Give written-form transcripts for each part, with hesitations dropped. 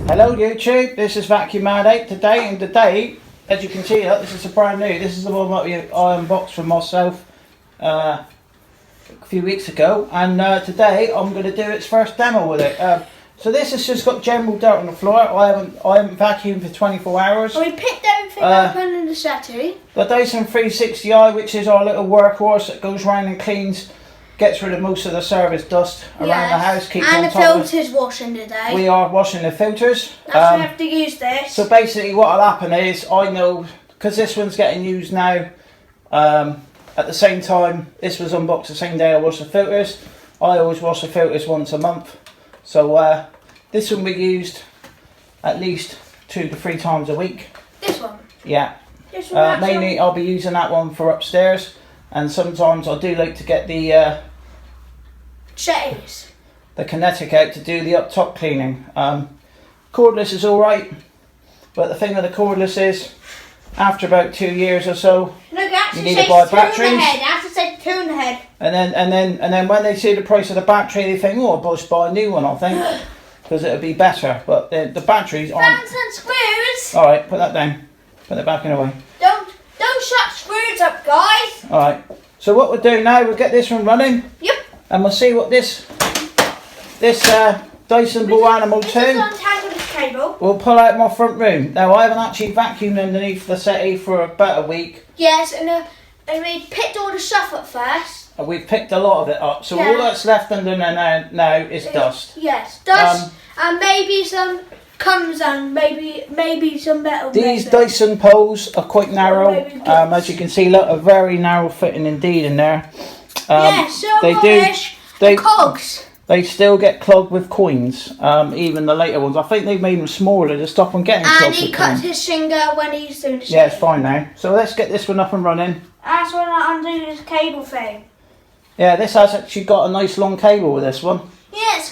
Hello YouTube, this is Vacuum Man 8 today, as you can see, this is a brand new, this is the one that I unboxed for myself a few weeks ago, and today I'm going to do its first demo with it. So this has just got general dirt on the floor. I haven't vacuumed for 24 hours. We picked everything up under the settee. The Dyson 360i, which is our little workhorse that goes round and cleans, gets rid of most of the service dust around the house. And the filters washing today. We are washing the filters. That's why we have to use this. So basically what will happen is, I know, because this one's getting used now, at the same time, this was unboxed the same day I wash the filters. I always wash the filters once a month. So this one we used at least 2 to 3 times a week. This one? Yeah. This one, mainly I'll be using that one for upstairs, and sometimes I do like to get the settees, the kinetic out to do the up top cleaning. Cordless is alright, but the thing with the cordless is, after about 2 years or so, you need to buy batteries. And then when they see the price of the battery, they think, oh, I'll just buy a new one, I think, because it'll be better. But the batteries aren't. Fans and screws. All right, put that down. Put it back in the way. Don't shut screws up, guys. All right. So what we'll do now, we'll get this one running. Yep. And we'll see what this Dyson Ball Animal 2. Untangle this cable. We'll pull out my front room. Now I haven't actually vacuumed underneath the settee for about a week. Yes, and we picked all the stuff up first. We've picked a lot of it up, so all that's left under there now is dust. Yes, dust, and maybe some comes and maybe some metal. These Dyson poles are quite narrow. As you can see, look, a very narrow fitting indeed in there. They cogs. They still get clogged with coins, even the later ones. I think they've made them smaller to stop them getting clogged with coins. And he cuts his finger when he's doing the Yeah, it's fine now. So let's get this one up and running. That's when I undo this cable thing. Yeah, this has actually got a nice long cable with this one. Yes.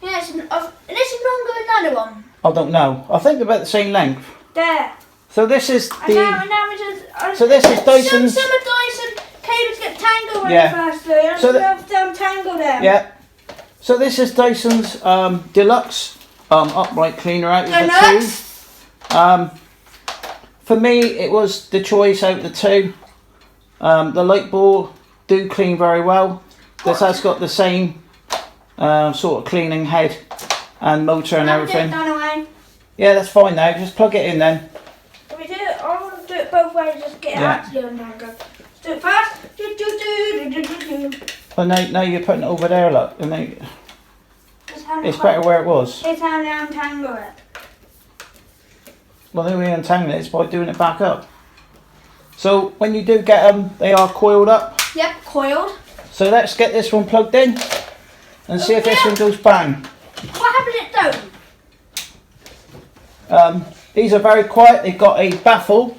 Yes, and this is longer than the other one. I don't know. I think they're about the same length. There. So this is the. So this is Dyson's. Some of Dyson cables get tangled when you first do it. So you have to untangle them. Yeah. So this is Dyson's deluxe upright cleaner out of the two. For me, it was the choice out of the two. The light ball do clean very well. This has got the same sort of cleaning head and motor and everything. Yeah, that's fine now. Just plug it in then. Can we do it? I want to do it both ways. Just get it out to you and then go. Let's do it fast. Oh, now you're putting it over there, look. And then it's better where it was. It's how they untangle it. Well, the way we untangle it is by doing it back up. So when you do get them, they are coiled up. Yep, coiled. So let's get this one plugged in and see if this one goes bang. What happens if it don't? These are very quiet. They've got a baffle.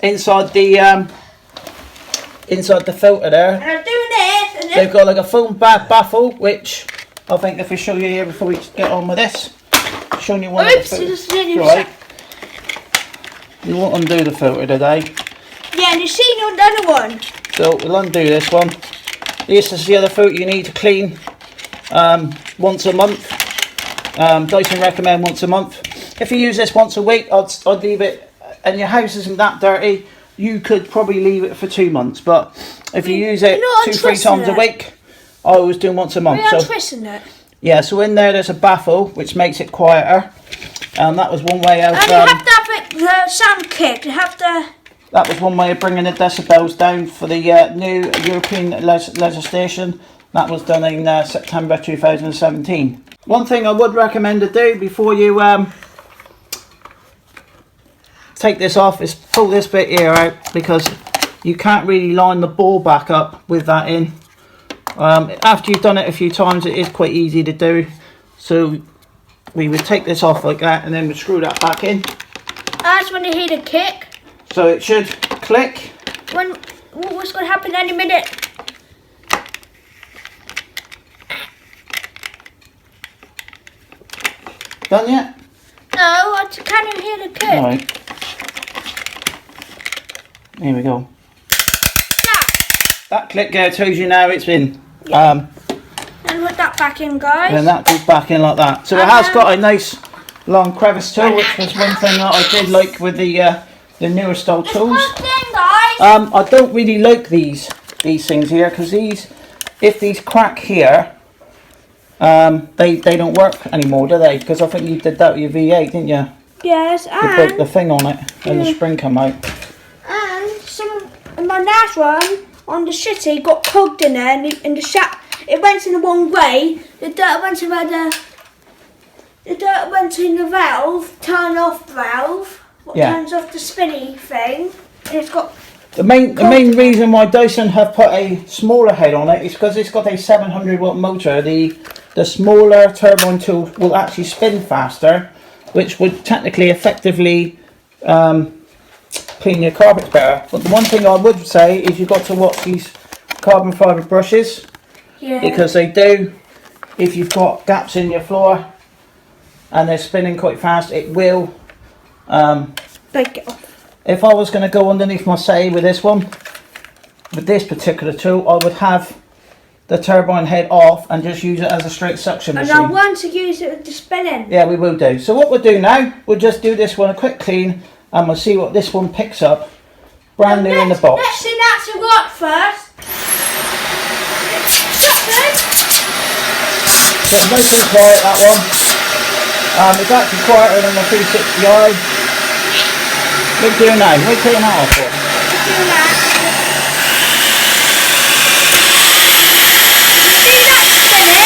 Inside the filter there. And I'm doing this. And they've got like a foam baffle, which I think if we show you here before we get on with this, showing you one of the filters. Right. You won't undo the filter today. Yeah, and you've seen the other one. So we'll undo this one. This is the other filter you need to clean once a month. Dyson recommend once a month. If you use this once a week, I'd leave it, and your house isn't that dirty, you could probably leave it for 2 months. But if you use it 2-3 times a week, I always do once a month. We're twisting it. Yeah, so in there's a baffle which makes it quieter. That was one way of. And you have to have the sound kick. You have to. That was one way of bringing the decibels down for the new European legislation. That was done in September 2017. One thing I would recommend to do before you take this off is pull this bit here out, because you can't really line the ball back up with that in. After you've done it a few times, it is quite easy to do. So we would take this off like that, and then we'd screw that back in. That's when you hear the kick. So it should click. What's going to happen any minute? Done yet? No, I can't hear the click. Alright. Here we go. That click there tells you now it's in. Yeah. And put that back in, guys. And that goes back in like that. So it has got a nice long crevice tool, which was one thing that I did like with the newer style tools. I don't really like these things here, because if these crack here, they don't work anymore, do they? Because I think you did that with your V8, didn't you? Yes, You broke the thing on it, and the spring come out. And my last one on the shitty got cogged in there, and the shaft, it went in the wrong way. The dirt went around in the valve, turn off valve, what turns off the spinny thing, and it's got. The main reason why Dyson have put a smaller head on it is because it's got a 700 watt motor. The smaller turbine tool will actually spin faster, which would technically effectively clean your carpets better. But the one thing I would say is you've got to watch these carbon fibre brushes, because they do, if you've got gaps in your floor and they're spinning quite fast, it will break it off. If I was going to go underneath my settee with this one, with this particular tool, I would have the turbine head off and just use it as a straight suction machine. And I want to use it with the spinning. Yeah, we will do. So what we'll do now, we'll just do this one a quick clean, and we'll see what this one picks up. Brand new in the box. Let's see that to work first. So it's nice and quiet, that one. It's actually quieter than the 360i. What are you doing now? What are you taking that off for? Doing that. See that spinning?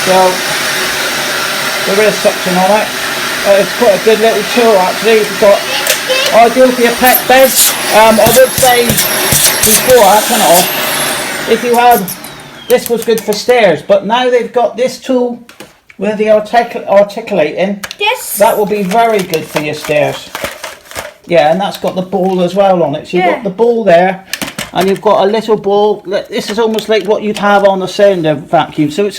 So, there is suction on it. It's quite a good little tool actually. It's got ideal for your pet beds. I would say before I turn it off, if you had, this was good for stairs, but now they've got this tool with the articulating. Yes. That will be very good for your stairs. Yeah, and that's got the ball as well on it. So you've got the ball there, and you've got a little ball. This is almost like what you'd have on the cylinder vacuum. So it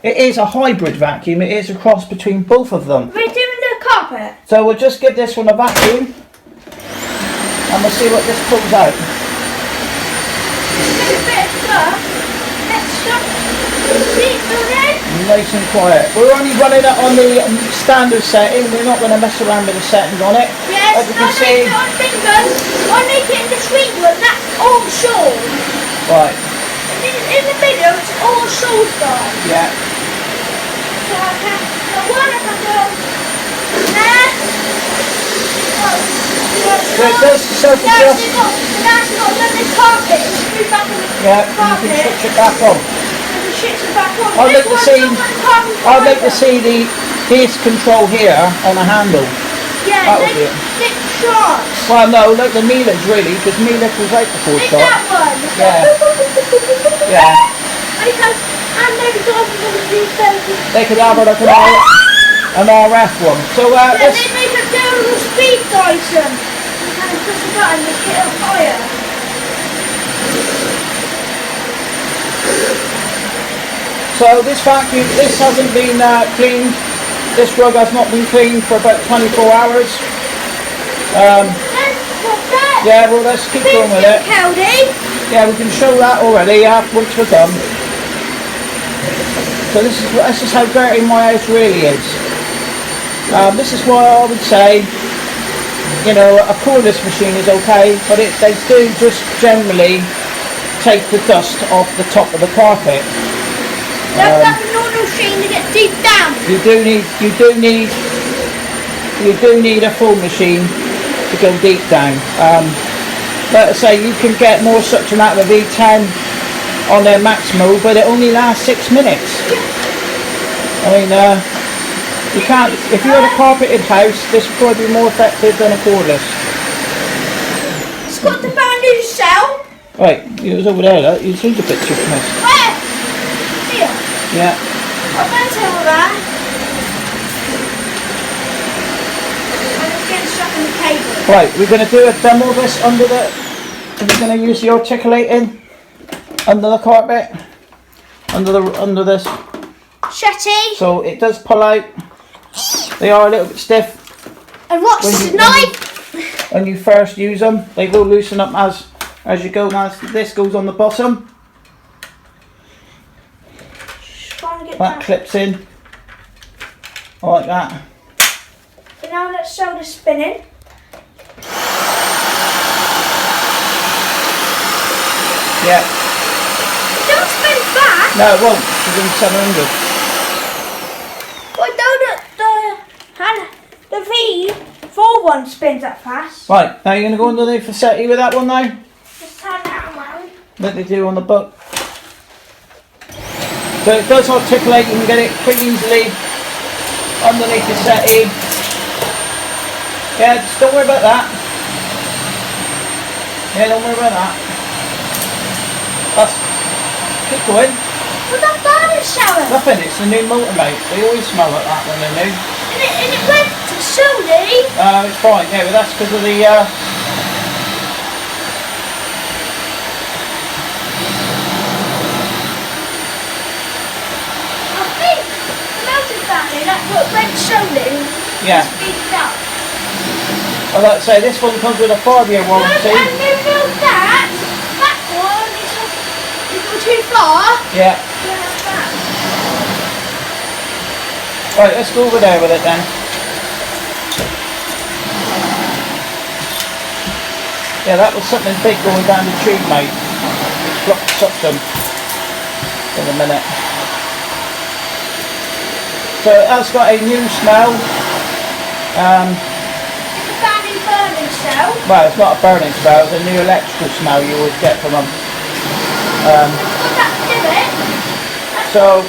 is a hybrid vacuum. It is a cross between both of them. We're doing the carpet. So we'll just give this one a vacuum, and we'll see what this pulls out. Just a bit of stuff. Let's stop. Nice and quiet. We're only running it on the standard setting. We're not going to mess around with the settings on it. Yes, as you can see. I make it in the sweet one. That's all shawl. Right. In the middle, it's all shawl style. Yeah. So I can. So one of them goes there. So it does self-adjust. That's not another carpet. It's back on the carpet. You can switch it back on. I'd like to see this control here on a handle. Yeah, that would be it. Shots. Well, no, like the Miele's really, because Miele was out before Like shot. that one. Yeah. Yeah. Because and maybe they could have like an RF one. So yeah, they make a double speed Dyson. You can push a button and hit a fire. So this vacuum, this hasn't been cleaned. This rug has not been cleaned for about 24 hours. Yeah, well let's keep going with it. Yeah, we can show that already once we're done. So this is how dirty my house really is. This is why I would say, you know, a cordless machine is okay, but they do just generally take the dust off the top of the carpet. That's like a normal machine to get deep down. You do need a full machine to go deep down. Like I say, you can get more suction out of a V10 on their max mode, but it only lasts 6 minutes. I mean, you can't. If you had a carpeted house, this would probably be more effective than a cordless. It's got the brand new cell. Right, it was over there. Look. You see the picture from this. Where? Here. Yeah. I'm going to tell that. And it's getting stuck in the cable. Right, we're going to do a demo of this under the. We're going to use the articulating under the carpet. under this. Shetty. So it does pull out. They are a little bit stiff. And what's this knife? When you first use them, they will loosen up as you go. Now this goes on the bottom. That clips in like that. So now let's show the spinning. Yeah. It don't spin fast. No, it won't. It's in 700. But the V4 one spins that fast. Right, now you're going to go underneath the settee with that one now. Just turn that around. Like they do on the book. So it does articulate, you can get it pretty easily underneath the settee. Yeah, just don't worry about that. Yeah, don't worry about that. That's, keep going. What's that garden shower? Nothing, it's a new motor, mate. They always smell like that when they're new. And it went to Sony. It's fine, yeah, but that's because of the... That's what went Sony. Yeah. Speeds up. I'd like to say this one comes with a 5-year warranty. And you feel that one is too far. Yeah. Right, let's go over there with it then. Yeah, that was something big going down the tube, mate. Sucked them in a minute. So it has got a new smell. It's a burning smell. Well, it's not a burning smell, it's a new electrical smell you always get from them. What's that to do it? So,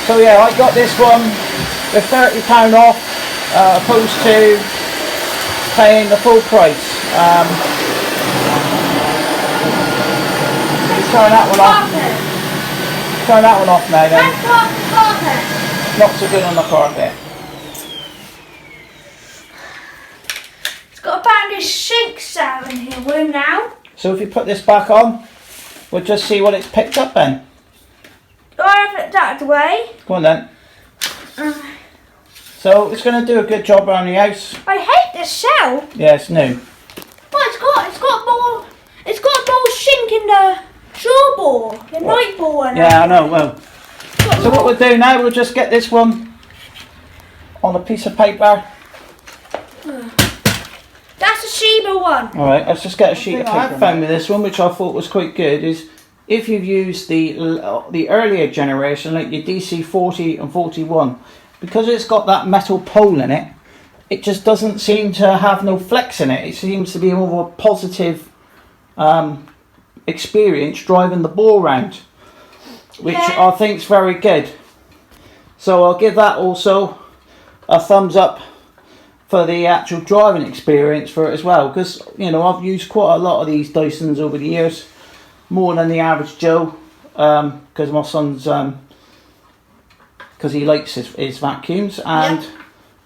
so yeah, I got this one with £30 off, opposed to paying the full price. Turn that one off. Turn that one off now then. Not so good on the carpet. It's got about this sink sound in here room now. So if you put this back on, we'll just see what it's picked up then. Do I have it that out of the way? Go on then. So it's going to do a good job around the house. I hate this shell. Yeah, it's new. Well, it's got more sink in the straw ball, the night ball. And yeah, I know. Well, so what we'll do now, we'll just get this one on a piece of paper. That's a Sheba one. All right, let's just get a sheet of paper. I found with this one, which I thought was quite good, is if you've used the earlier generation, like your DC 40 and 41, because it's got that metal pole in it, it just doesn't seem to have no flex in it. It seems to be more of a positive experience driving the ball round, which I think is very good. So I'll give that also a thumbs up for the actual driving experience for it as well, because you know I've used quite a lot of these Dysons over the years, more than the average Joe, because my son's because he likes his vacuums, and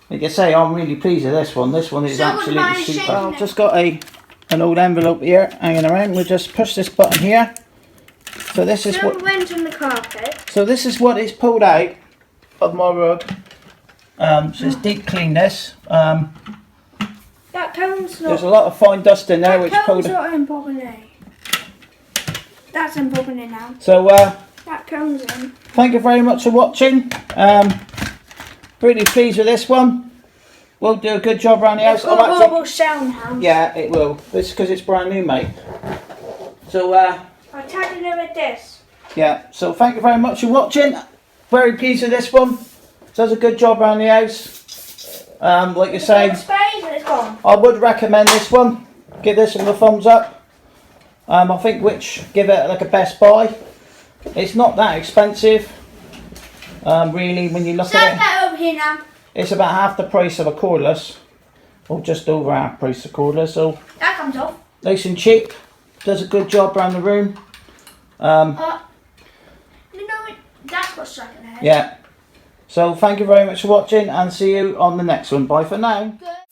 like I say, I'm really pleased with this one. This one is absolutely super. I've just got an old envelope here hanging around. We'll just push this button here. So this is what went on the carpet. So this is what is pulled out of my rug. So it's deep clean this. That cone's not. There's a lot of fine dust in there, which pulled. Not in properly. That's in properly now. So that cone's in. Thank you very much for watching. Really pleased with this one. We'll do a good job around the house. It's got a horrible sound now. Yeah, it will. It's because it's brand new, mate. So I'll tag you with this. Yeah. So thank you very much for watching. Very pleased with this one. Does a good job around the house. Like you say, it's gone. I would recommend this one. Give this one a thumbs up. I think give it like a best buy. It's not that expensive. Really, when you look at it. That over here now. It's about half the price of a cordless, or just over half the price of cordless. So that comes off. Nice and cheap. Does a good job around the room. That's what's stuck in there. Yeah. So thank you very much for watching, and see you on the next one. Bye for now. Good.